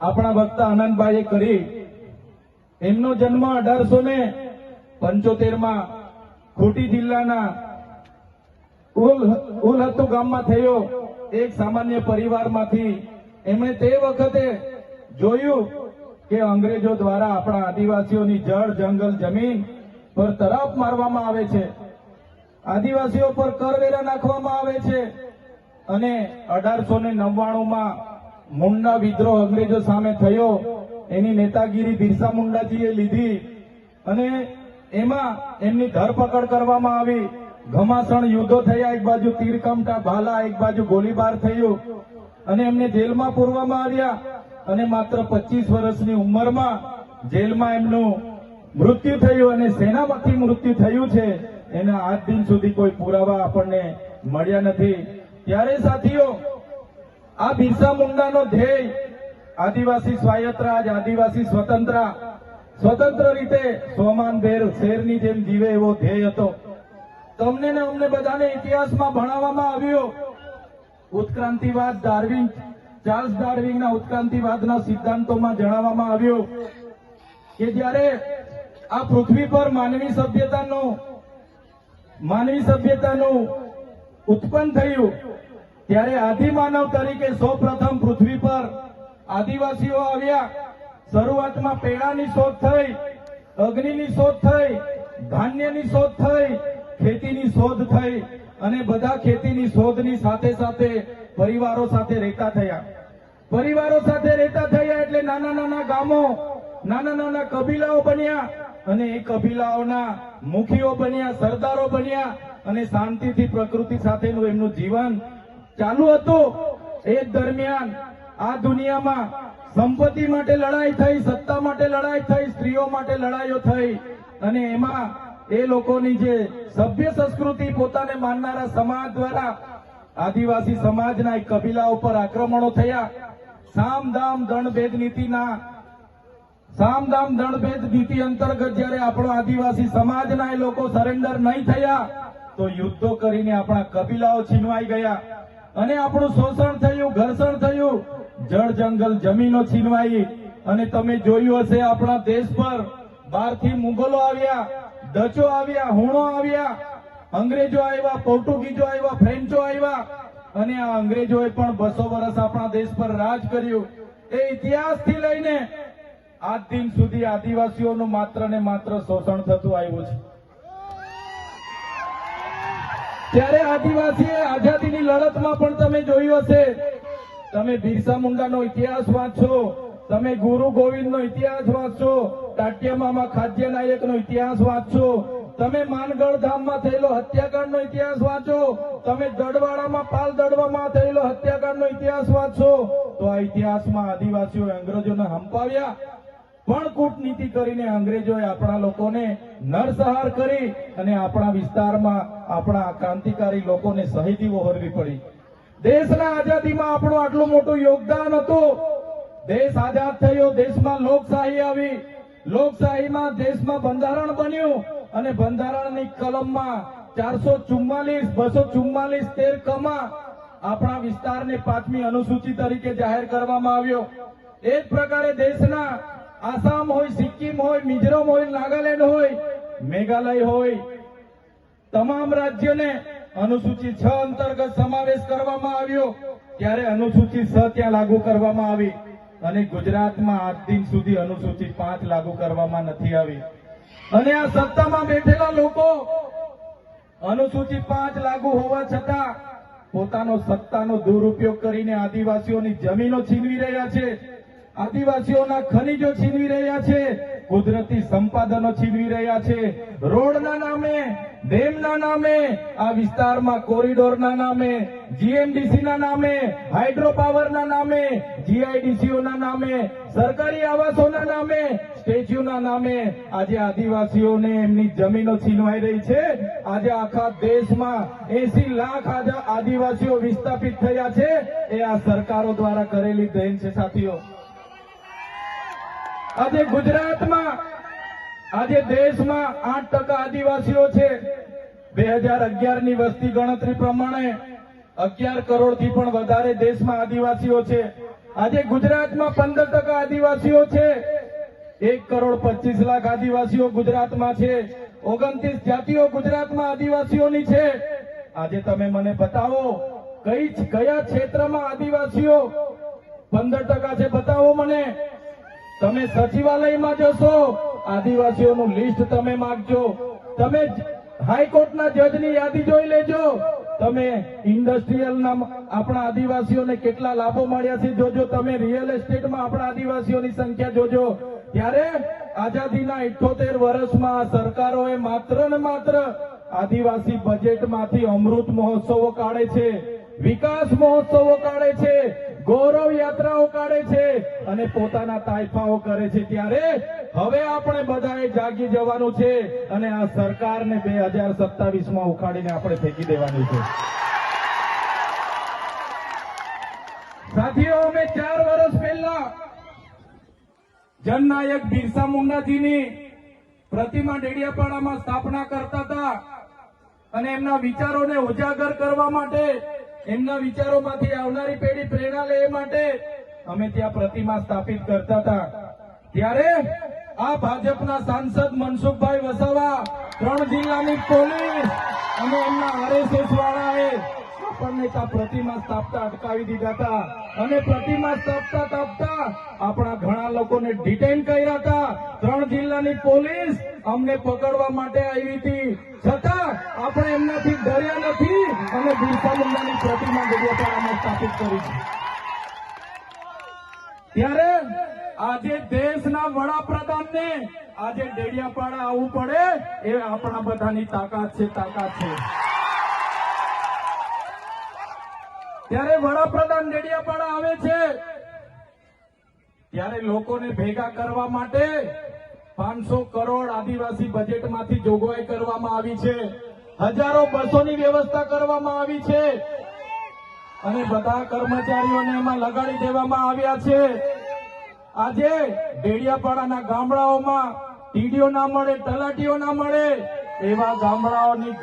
આપણા વક્તા આનંદભાઈએ કરી. એમનો જન્મ 1875 ખૂંટી જિલ્લાના ઉલહત્તુ ગામમાં થયો. એક સામાન્ય પરિવારમાંથી એમણે તે વખતે જોયું કે અંગ્રેજો દ્વારા આપણા આદિવાસીઓની જળ જંગલ જમીન પર તરાપ મારવામાં આવે છે, આદિવાસીઓ પર કરવેરા નાખવામાં આવે છે. અને 1899માં મુંડા વિદ્રોહ અંગ્રેજો સામે થયો. એની નેતાગીરી બિરસા મુંડાજીએ લીધી અને એમાં એમની ધરપકડ કરવામાં આવી. ઘમાસણ યુદ્ધો થયા, એક બાજુ તીરકમટા ભાલા, એક બાજુ ગોળીબાર થયું અને એમને જેલમાં પૂરવામાં આવ્યા. અને માત્ર 25 વર્ષની ઉંમરમાં જેલમાં એમનું મૃત્યુ થયું અને સેનામાંથી મૃત્યુ થયું છે. એના આજ દિન સુધી કોઈ પુરાવા આપણને મળ્યા નથી. ત્યારે સાથીઓ, આ બિરસા મુંડાનો ધ્યેય આદિવાસી સ્વાયત્ત રાજ, આદિવાસી સ્વતંત્ર રીતે સ્વમાનભેર શેરની જેમ જીવે એવો ધ્યેય હતો. તમને ને અમને બધાને ઇતિહાસમાં ભણાવવામાં આવ્યો. ઉત્ક્રાંતિવાદ, ચાર્લ્સ ડાર્વિનના ઉત્ક્રાંતિવાદના સિદ્ધાંતોમાં જણાવવામાં આવ્યું કે જ્યારે આ પૃથ્વી પર માનવી સભ્યતાનું ઉત્પન્ન થયું ત્યારે આદિમાનવ તરીકે સૌપ્રથમ પૃથ્વી પર આદિવાસીઓ આવ્યા. શરૂઆતમાં પેડાની શોધ થઈ, અગ્નિની શોધ થઈ, ધાન્યની શોધ થઈ, ખેતીની શોધ થઈ અને બધા ખેતીની શોધની સાથે સાથે પરિવારો સાથે રહેતા થયા. એટલે નાના નાના ગામો, નાના નાના કબીલાઓ બન્યા અને એ કબીલાઓના મુખીઓ બન્યા, સરદારો બન્યા અને શાંતિથી પ્રકૃતિ સાથેનું એમનું જીવન ચાલુ હતું. એ દરમિયાન આ દુનિયામાં સંપત્તિ માટે લડાઈ થઈ, સત્તા માટે લડાઈ થઈ, સ્ત્રીઓ માટે લડાઈઓ થઈ અને એમાં એ લોકોની જે સભ્ય સંસ્કૃતિ પોતાને માનનારા સમાજ દ્વારા આદિવાસી સમાજના એક કબીલા ઉપર આક્રમણો થયા. સામદામ દંડભેદ નીતિ અંતર્ગત જ્યારે આપણો આદિવાસી સમાજના એ લોકો સરેન્ડર નહીં થયા તો યુદ્ધો કરીને આપણા કબીલાઓ છીનવાઈ ગયા અને આપણું શોષણ થયું, ઘર્ષણ થયું, જળ જંગલ જમીનો છીનવાઈ. અને તમે જોયું હશે આપણા દેશ પર બહારથી મુગલો આવ્યા, ડચો આવ્યા, હુણો આવ્યા, અંગ્રેજો આવ્યા, પોર્ટુગીઝો આવ્યા, ફ્રેન્ચો આવ્યા અને આ અંગ્રેજોએ પણ 200 વર્ષ આપણા દેશ પર રાજ કર્યું. એ ઇતિહાસથી લઈને આજ દિન સુધી આદિવાસીઓનું માત્ર ને માત્ર શોષણ થતું આવ્યું છે. ત્યારે આદિવાસીએ આઝાદીની લડતમાં પણ તમે જોયું હશે, તમે બિરસા મુંડાનો ઇતિહાસ વાંચો, તમે ગુરુ ગોવિંદનો ઇતિહાસ વાંચો, ટાટિયામામાં ખાદ્ય નાયકનો ઇતિહાસ વાંચો, તમે માનગઢ ધામમાં થયેલો હત્યાકાંડનો ઇતિહાસ વાંચો, તમે દડવાડામાં પાલ દડવામાં થયેલો હત્યાકાંડનો ઇતિહાસ વાંચો, તો આ ઇતિહાસમાં આદિવાસીઓએ અંગ્રેજોને હંપાવ્યા પણ કૂટનીતિ કરીને અંગ્રેજોએ આપણા લોકોને નરસંહાર કરી અને આપણા વિસ્તારમાં આપણા ક્રાંતિકારી લોકોને શહીદી વહોરવી પડી. દેશના આઝાદીમાં આપણું આટલું મોટું યોગદાન હતું. દેશ આઝાદ થયો, દેશમાં લોકશાહી આવી, લોકશાહીમાં દેશમાં બંધારણ બન્યું અને બંધારણની કલમમાં 444, 244, 13 કમાં આપણા વિસ્તારને 5મી અનુસૂચિ તરીકે જાહેર કરવામાં આવ્યો. એ જ પ્રકારે દેશના આસામ હોય, સિક્કિમ હોય, મિઝોરમ હોય, નાગાલેન્ડ હોય, મેઘાલય હોય, તમામ રાજ્યોને અનુસૂચિ 6 અંતર્ગત સમાવેશ કરવામાં આવ્યો. ત્યારે અનુસૂચિ 6 ત્યાં લાગુ કરવામાં આવી અને ગુજરાતમાં આજ દિન સુધી અનુસૂચિ 5 લાગુ કરવામાં નથી આવી. અને આ સત્તામાં બેઠેલા લોકો અનુસૂચિ 5 લાગુ હોવા છતાં પોતાનો સત્તાનો દુરુપયોગ કરીને આદિવાસીઓની જમીનો છીનવી રહ્યા છે, આદિવાસીઓના ખનીજો છીનવી રહ્યા છે, કુદરતી સંપાદનો છીનવી રહ્યા છે. રોડના નામે, ડેમના નામે, આ વિસ્તારમાં કોરિડોરના નામે, જીએમડીસીના નામે, હાઇડ્રો પાવરના નામે, જીઆઈડીસીઓના નામે, સરકારી આવાસોના નામે, સ્ટેચ્યુના નામે આજે આદિવાસીઓને એમની જમીનો છીનવાઈ રહી છે. આજે આખા દેશમાં 80 લાખ આદિવાસીઓ વિસ્થાપિત થયા છે. એ આ સરકારો દ્વારા કરેલી દેન છે સાથીઓ. આજે ગુજરાતમાં, આજે દેશમાં 8% આદિવાસીઓ છે. 2011ની વસ્તી ગણતરી પ્રમાણે 11 કરોડથી પણ વધારે દેશમાં આદિવાસીઓ છે. આજે ગુજરાતમાં 15% આદિવાસીઓ છે. 1,25,00,000 આદિવાસીઓ ગુજરાતમાં છે. 29 જાતિઓ ગુજરાતમાં આદિવાસીઓની છે. આજે તમે મને બતાવો કયા ક્ષેત્રમાં આદિવાસીઓ 15% છે, બતાવો મને. તમે સચિવાલયમાં જશો, આદિવાસીઓનું લિસ્ટ તમે માંગજો. તમે હાઈકોર્ટના જજની યાદી જોઈ લેજો. તમે ઇન્ડસ્ટ્રીયલના આપણા આદિવાસીઓને કેટલા લાભો મળ્યા છે જોજો. તમે રિયલ એસ્ટેટમાં આપણા આદિવાસીઓની સંખ્યા જોજો. ત્યારે આઝાદીના 78 વર્ષમાં સરકારોએ માત્ર ને માત્ર આદિવાસી બજેટમાંથી અમૃત મહોત્સવો કાઢે છે, વિકાસ મહોત્સવો કાઢે છે, ગૌરવ યાત્રાઓ કાઢે છે અને પોતાના તાઇફાઓ કરે છે. ત્યારે હવે આપણે બધાએ જાગી જવાનું છે અને આ સરકારને 2027માં ઉખાડીને આપણે ફેંકી દેવાની છે. સાથીઓ, અમે 4 વર્ષ પહેલા જનનાયક બિરસા મુંડાજીની પ્રતિમા ડેડિયાપાડામાં સ્થાપના કરતા હતા અને એમના વિચારોને ઉજાગર કરવા માટે, એમના વિચારોમાંથી આવનારી પેઢી પ્રેરણા લે એ માટે અમે ત્યાં પ્રતિમા સ્થાપિત કરતા હતા. ત્યારે આ ભાજપના સાંસદ મનસુખભાઈ વસાવા, 3 જિલ્લાની પોલીસ અને એમના આરએસએસ વાળાએ આપણને ત્યાં પ્રતિમા સ્થાપતા અટકાવી દીધા હતા અને પ્રતિમા સ્થાપતા આપણા ઘણા લોકોને ડિટેન કર્યા હતા. 3 જિલ્લાની પોલીસ અમને પકડવા માટે આવી હતી, છતાં આપણે એમનાથી ડર્યા નથી અને બિરસા મુંડાની પ્રતિમા ડેડિયાપાડામાં સ્થાપિત કરી છે. ત્યારે આજે દેશના વડાપ્રધાનને આજે ડેડિયાપાડા આવવું પડે એ આપણા બધાની તાકાત છે. ત્યારે વડાપ્રધાન ડેડિયાપાડા આવે છે ત્યારે લોકોને ભેગા કરવા માટે 500 કરોડ આદિવાસી બજેટમાંથી જોગવાઈ કરવામાં આવી છે. હજારો બસોની વ્યવસ્થા કરવામાં આવી છે અને બધા કર્મચારીઓને એમાં લગાડી દેવામાં આવ્યા છે. આજે ડેડિયાપાડાના ગામડાઓમાં ટીડીઓ ના મળે, તલાટીઓ ના મળે એવા ગામડાઓની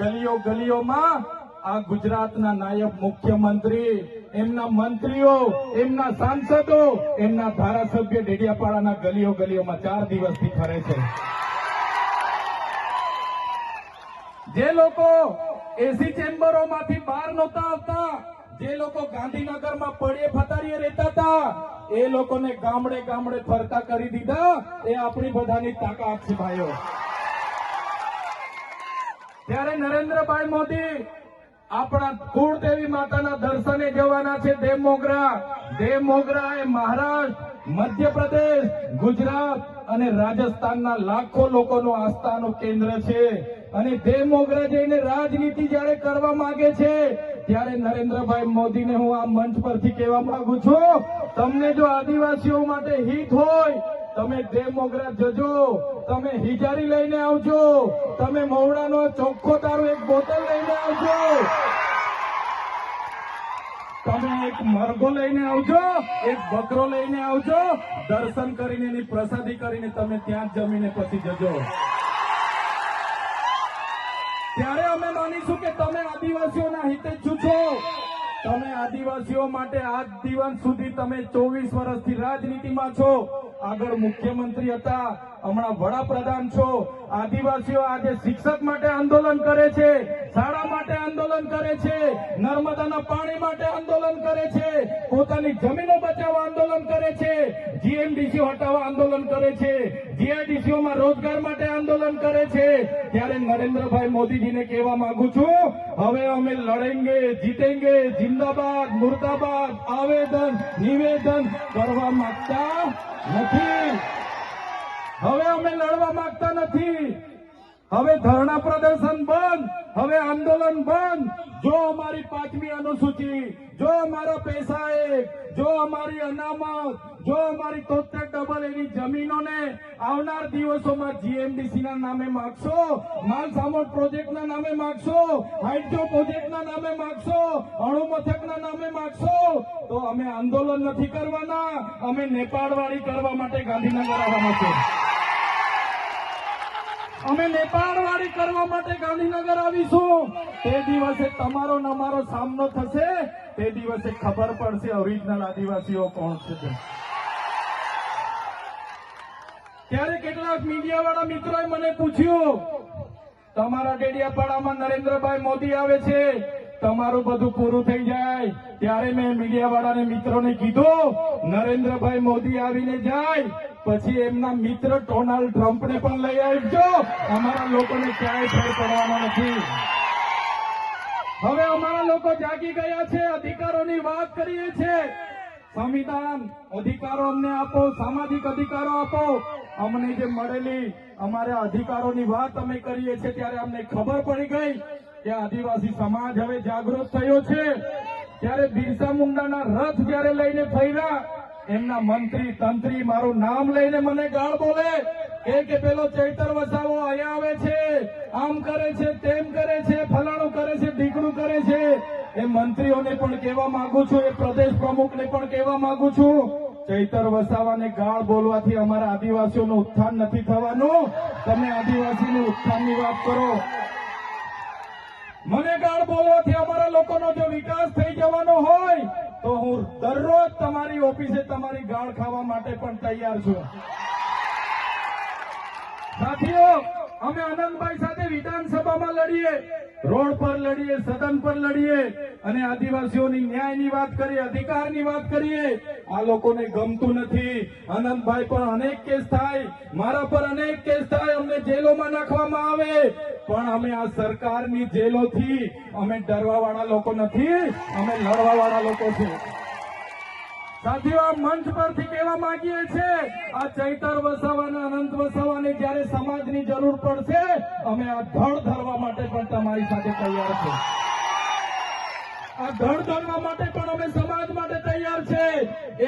ગલીઓમાં આ ગુજરાતના નાયબ મુખ્યમંત્રી, એમના મંત્રીઓ, એમના સાંસદો, એમના ધારાસભ્ય ડેડિયાપાડાના ગલીઓમાં 4 દિવસથી ફરે છે. જે લોકો એસી ચેમ્બરોમાંથી બહાર નહોતા આવતા, જે લોકો ગાંધીનગરમાં પડે ફતારીએ રહેતા હતા, એ લોકોને ગામડે ફરતા કરી દીધા. એ આપણી બધાની તાકાત છે ભાઈઓ. ત્યારે નરેન્દ્રભાઈ મોદી આપણા કુળદેવી માતાના દર્શને જવાના છે. દેવ મોગરા એ મહારાષ્ટ્ર, મધ્યપ્રદેશ, ગુજરાત અને રાજસ્થાનના લાખો લોકોનું આસ્થાનું કેન્દ્ર છે અને દેવ મોગરા જઈને રાજનીતિ જયારે કરવા માંગે છે ત્યારે નરેન્દ્રભાઈ મોદીને હું આ મંચ પરથી કહેવા માંગુ છું, તમને જો આદિવાસીઓ માટે હિત હોય તમે દેવ મોગરા જજો, તમે હિજારી લઈને આવજો, તમે મવડાનો ચોખ્ખો દારૂ 1 બોતલ લઈને આવજો, તમે એક મરઘો લઈને આવજો, એક બકરો લઈને આવજો. દર્શન કરીને એની પ્રસાદી કરીને તમે ત્યાં જ જમીને પછી જજો. ત્યારે અમે માનીશું કે તમે આદિવાસીઓના હિતેચ્છુ છો. તમે આદિવાસીઓ માટે આજ દિવસ સુધી તમે 24 વર્ષથી રાજનીતિમાં છો. આગળ મુખ્યમંત્રી હતા, હમણાં વડાપ્રધાન છો. આદિવાસીઓ આજે શિક્ષક માટે આંદોલન કરે છે, શાળા માટે આંદોલન કરે છે, નર્મદાના પાણી માટે આંદોલન કરે છે, પોતાની જમીનો બચાવવા આંદોલન કરે છે, જીએમડીસીઓ હટાવવા આંદોલન કરે છે, જીઆઈડીસીઓમાં રોજગાર માટે આંદોલન કરે છે. ત્યારે નરેન્દ્રભાઈ મોદીજીને કહેવા માંગુ છું, હવે અમે લડેંગે, જીતેંગે, જિંદાબાદ, મુર્દાબાદ આવેદન નિવેદન કરવા માંગતા નથી. હવે અમે લડવા માંગતા નથી. હવે ધરણા પ્રદર્શન બંધ, હવે આંદોલન બંધ. જો અમારી 5મી અનુસૂચિ, જો અમારા પૈસા, જો અમારી અનામત, જો અમારી 73 એની જમીનોને આવનાર દિવસોમાં જીએમડીસીના નામે માગશો, માલસામોટ પ્રોજેક્ટના નામે માગશો, હાઇડ્રો પ્રોજેક્ટના નામે માગશો, અણુ મથકના નામે માગશો, તો અમે આંદોલન નથી કરવાના, અમે નેપાળવાળી કરવા માટે ગાંધીનગર આવવાના છે. અમે નેપાળવાળી કરવા માટે ગાંધીનગર આવીશું. તે દિવસે તમારો ને અમારો સામનો થશે તે દિવસે ખબર પડશે ઓરિજિનલ આદિવાસીઓ કોણ છે તે. ત્યારે કેટલાક મીડિયાવાળા મિત્રોએ મને પૂછ્યું, તમારા ડેડિયાપાડામાં નરેન્દ્રભાઈ મોદી આવે છે, તમારું બધું પૂરું થઈ જાય. ત્યારે મેં મીડિયાવાળાને મિત્રોને કીધું, નરેન્દ્રભાઈ મોદી આવીને જાય પછી એમના મિત્ર ડોનાલ્ડ ટ્રમ્પને પણ લઈ આવજો. અમારા લોકોને ક્યાંય ફેર પડવાનો નથી. હવે અમારા લોકો જાગી ગયા છે, અધિકારોની વાત કરીએ છીએ. સંવિધાન અધિકારો અમને આપો, સામાજિક અધિકારો આપો. અમને જે મળેલી અમારા અધિકારોની વાત અમે કરીએ છીએ ત્યારે અમને ખબર પડી ગઈ કે આદિવાસી સમાજ હવે જાગૃત થયો છે. ત્યારે બિરસા મુંડાના રથ જયારે લઈને ફર્યા, એમના મંત્રી તંત્રી મારું નામ લઈને મને ગાળ બોલે કે પેલો ચૈતર વસાવો અહીંયા આવે છે, આમ કરે છે, તેમ કરે છે, ફલાણું કરે છે, ઢીકણું કરે છે. એ મંત્રીઓને પણ કહેવા માંગુ છું, એ પ્રદેશ પ્રમુખને પણ કહેવા માંગુ છું, ચૈતર વસાવાને ગાળ બોલવાથી અમારા આદિવાસીઓનું ઉત્થાન નથી થવાનું. તમે આદિવાસીનું ઉત્થાનની વાત કરો. મને ગાળ બોલવાથી અમારા લોકોનો જો વિકાસ થઈ જવાનો હોય તો હું દરરોજ તમારી ઓફિસે તમારી ગાળ ખાવા માટે પણ તૈયાર છું. સાથીઓ, અમે આનંદભાઈ સાથે વિધાનસભામાં લડીએ, રોડ પર લડીએ, સદન પર લડીએ અને આદિવાસીઓની ન્યાયની વાત કરીએ, અધિકારની વાત કરીએ. આ લોકોને ગમતું નથી. આનંદભાઈ પર અનેક કેસ થાય, મારા પર અનેક કેસ થાય, અમને જેલોમાં નાખવામાં આવે, પણ અમે આ સરકારની જેલોથી અમે ડરવાવાળા લોકો નથી, અમે લડવાવાળા લોકો છીએ. સાથીઓ, આ મંચ પરથી કહેવા માંગીએ છીએ, આ ચૈતર વસાવાને, અનંત વસાવાને જયારે સમાજની જરૂર પડશે અમે આ ધડ ધરવા માટે પણ તમારી સાથે તૈયાર છે. આ ધડ ધરવા માટે પણ અમે સમાજ માટે તૈયાર છે.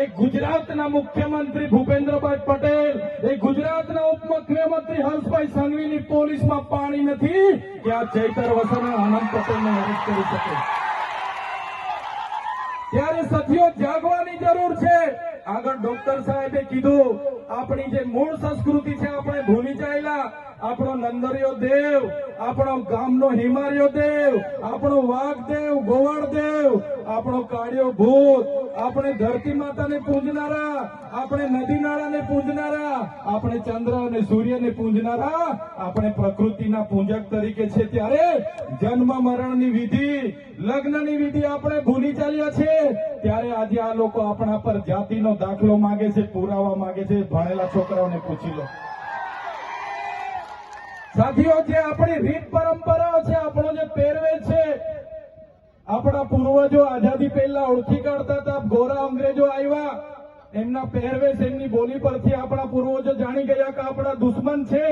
એક ગુજરાતના મુખ્યમંત્રી ભૂપેન્દ્રભાઈ પટેલ, એક ગુજરાતના ઉપમુખ્યમંત્રી હર્ષભાઈ સંઘવીની પોલીસમાં પાણી નથી કે આ ચૈતર વસાવા અનંત પટેલને અરેસ્ટ કરી શકે. ત્યારે સાથીઓ, જાગવાની જરૂર છે. આગળ ડોક્ટર સાહેબે કીધું, આપણી જે મૂળ સંસ્કૃતિ છે આપણે ભૂલી જાયેલા. આપણો નંદરિયો દેવ, આપણો ગામનો હિમારિયો દેવ, આપણો વાઘદેવ, ગોવાળદેવ, આપણો કાળિયો ભૂત, આપણે ધરતી માતાને પૂજનારા, આપણે નદી નાળાને પૂજનારા, આપણે ચંદ્ર અને સૂર્યને પૂજનારા, આપણે પ્રકૃતિના પૂજક તરીકે છે. ત્યારે જન્મ મરણની વિધિ, લગ્નની વિધિ આપણે ભૂલી ચાલ્યા છે. ત્યારે આજે આ લોકો આપણા પર જાતિનો દાખલો માંગે છે, પુરાવા માંગે છે. ભણેલા છોકરાઓને પૂછી લો. સાથીઓ, જે આપણી રીત પરંપરાઓ છે, આપણો જે પહેરવેશ છે, આપણા પૂર્વજો આઝાદી પહેલા ઓળખી કાઢતા હતા. ગોરા અંગ્રેજો આવ્યા, એમના પહેરવેશ, એમની બોલી પરથી આપણા પૂર્વજો જાણી ગયા કે આપણા દુશ્મન છે.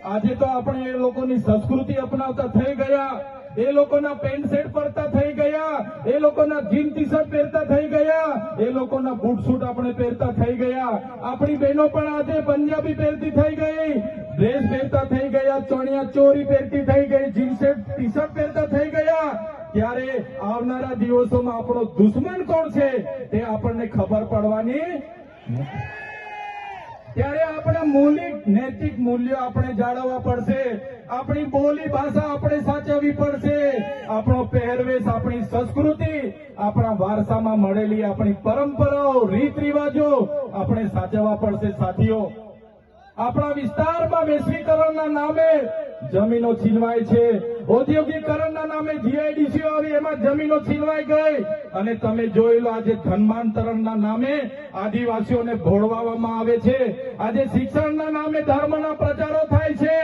આજે તો આપણે એ લોકોની સંસ્કૃતિ અપનાવતા થઈ ગયા, એ લોકોના પેન્ટ શર્ટ પહેરતા થઈ ગયા, એ લોકોના જીન ટી શર્ટ પહેરતા થઈ ગયા, એ લોકોના બૂટ સૂટ આપણે પહેરતા થઈ ગયા. આપણી બહેનો પણ આજે પંજાબી પહેરતી થઈ ગઈ, ડ્રેસ પહેરતા થઈ ગયા, ચણિયા ચોરી પહેરતી થઈ ગઈ, જીન્સ ટી શર્ટ પહેરતા થઈ ગયા. ત્યારે આવનારા દિવસોમાં આપણો દુશ્મન કોણ છે તે આપણને ખબર પડવાની. ત્યારે આપણે મૌલિક નૈતિક મૂલ્યો આપણે જાળવવા પડશે. આપણી બોલી ભાષા આપણે સાચવવી પડશે. આપણો પહેરવેશ, આપણી સંસ્કૃતિ, આપણા વારસામાં મળેલી આપણી પરંપરાઓ, રીત રિવાજો આપણે સાચવવા પડશે. સાથીઓ, આપણા વિસ્તારમાં વૈશ્વિકરણના નામે જમીનો છીનવાય છે, ઔદ્યોગિકરણના નામે જીઆઈડીસીઓ આવી, એમાં જમીનો છીનવાઈ ગઈ. અને તમે જોઈ લો, આજે ધર્માંતરણના નામે આદિવાસીઓને ભોળવામાં આવે છે. આજે શિક્ષણના નામે ધર્મના પ્રચારો થાય છે.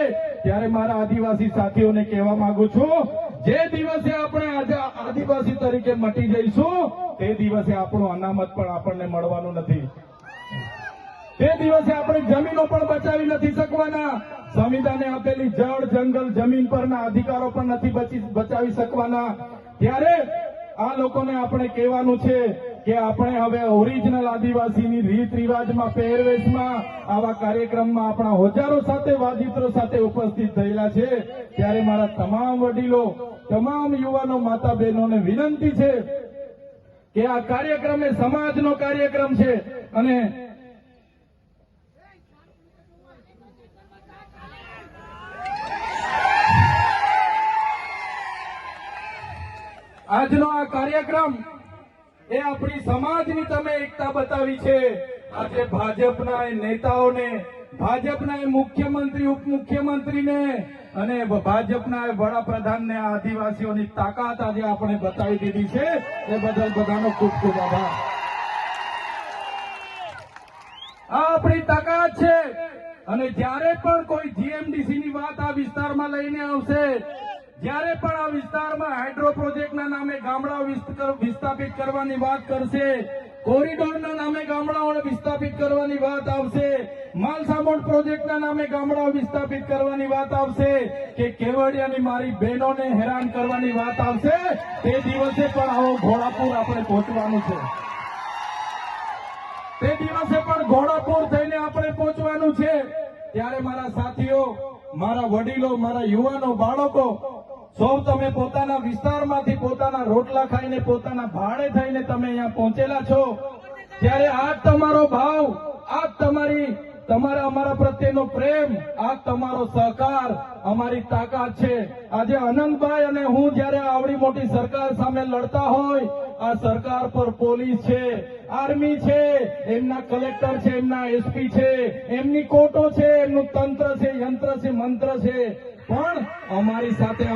ત્યારે મારા આદિવાસી સાથીઓને કહેવા માંગુ છું, જે દિવસે આપણે આજે આદિવાસી તરીકે મટી જઈશું તે દિવસે આપણું અનામત પણ આપણને મળવાનું નથી. તે દિવસે આપણે જમીનો પણ બચાવી નથી શકવાના. સંવિધાને આપેલી જળ, જંગલ, જમીન પરના અધિકારો પણ નથી બચાવી શકવાના. ત્યારે આ લોકોને આપણે કહેવાનું છે કે આપણે હવે ઓરિજિનલ આદિવાસીની રીત રિવાજમાં, પહેરવેશમાં, આવા કાર્યક્રમમાં આપણા હોજારો સાથે, વાજિત્રો સાથે ઉપસ્થિત થયેલા છે. ત્યારે મારા તમામ વડીલો, તમામ યુવાનો, માતા બહેનોને વિનંતી છે કે આ કાર્યક્રમ એ સમાજનો કાર્યક્રમ છે અને આજનો આ કાર્યક્રમ એ આપણી સમાજની તમે એકતા બતાવી છે. આજે ભાજપના એ નેતાઓને, ભાજપના એ મુખ્યમંત્રી, ઉપમુખ્યમંત્રીને અને ભાજપના એ વડાપ્રધાનને આ આદિવાસીઓની તાકાત આજે આપણે બતાવી દીધી છે. એ બદલ બધાનો ખૂબ ખૂબ આભાર. આ આપણી તાકાત છે. અને જ્યારે પણ કોઈ જીએમડીસી ની વાત આ વિસ્તારમાં લઈને આવશે, જ્યારે પણ આ વિસ્તારમાં હાઇડ્રો પ્રોજેક્ટના નામે ગામડાઓ વિસ્થાપિત કરવાની વાત કરશે, કોરિડોરના નામે ગામડાઓને વિસ્થાપિત કરવાની વાત આવશે, માલસામોડ પ્રોજેક્ટના નામે ગામડાઓ વિસ્થાપિત કરવાની વાત આવશે, કે કેવડિયાની મારી બહેનોને હેરાન કરવાની વાત આવશે, તે દિવસે પણ આવો ઘોડાપુર આપણે પહોંચવાનું છે. તે દિવસે પણ ઘોડાપુર થઈને આપણે પહોંચવાનું છે. ત્યારે મારા સાથીઓ, મારા વડીલો, મારા યુવાનો, બાળકો, સૌ તમે પોતાના વિસ્તારમાંથી પોતાના રોટલા ખાઈને, પોતાના ભાડે થઈને તમે અહીંયા પહોંચેલા છો. ત્યારે આ જ તમારો ભાવ, આ જ તમારા અમારા પ્રત્યેનો પ્રેમ, આ જ તમારો સહકાર અમારી તાકાત છે. આજે અનંતભાઈ અને હું જ્યારે આવડી મોટી સરકાર સામે લડતા હોય, આ સરકાર પર પોલીસ છે, આર્મી છે, એમના કલેક્ટર છે, એમના એસપી છે, એમની કોર્ટો છે, એમનું તંત્ર છે, યંત્ર છે, મંત્ર છે, પણ અમારી સાથે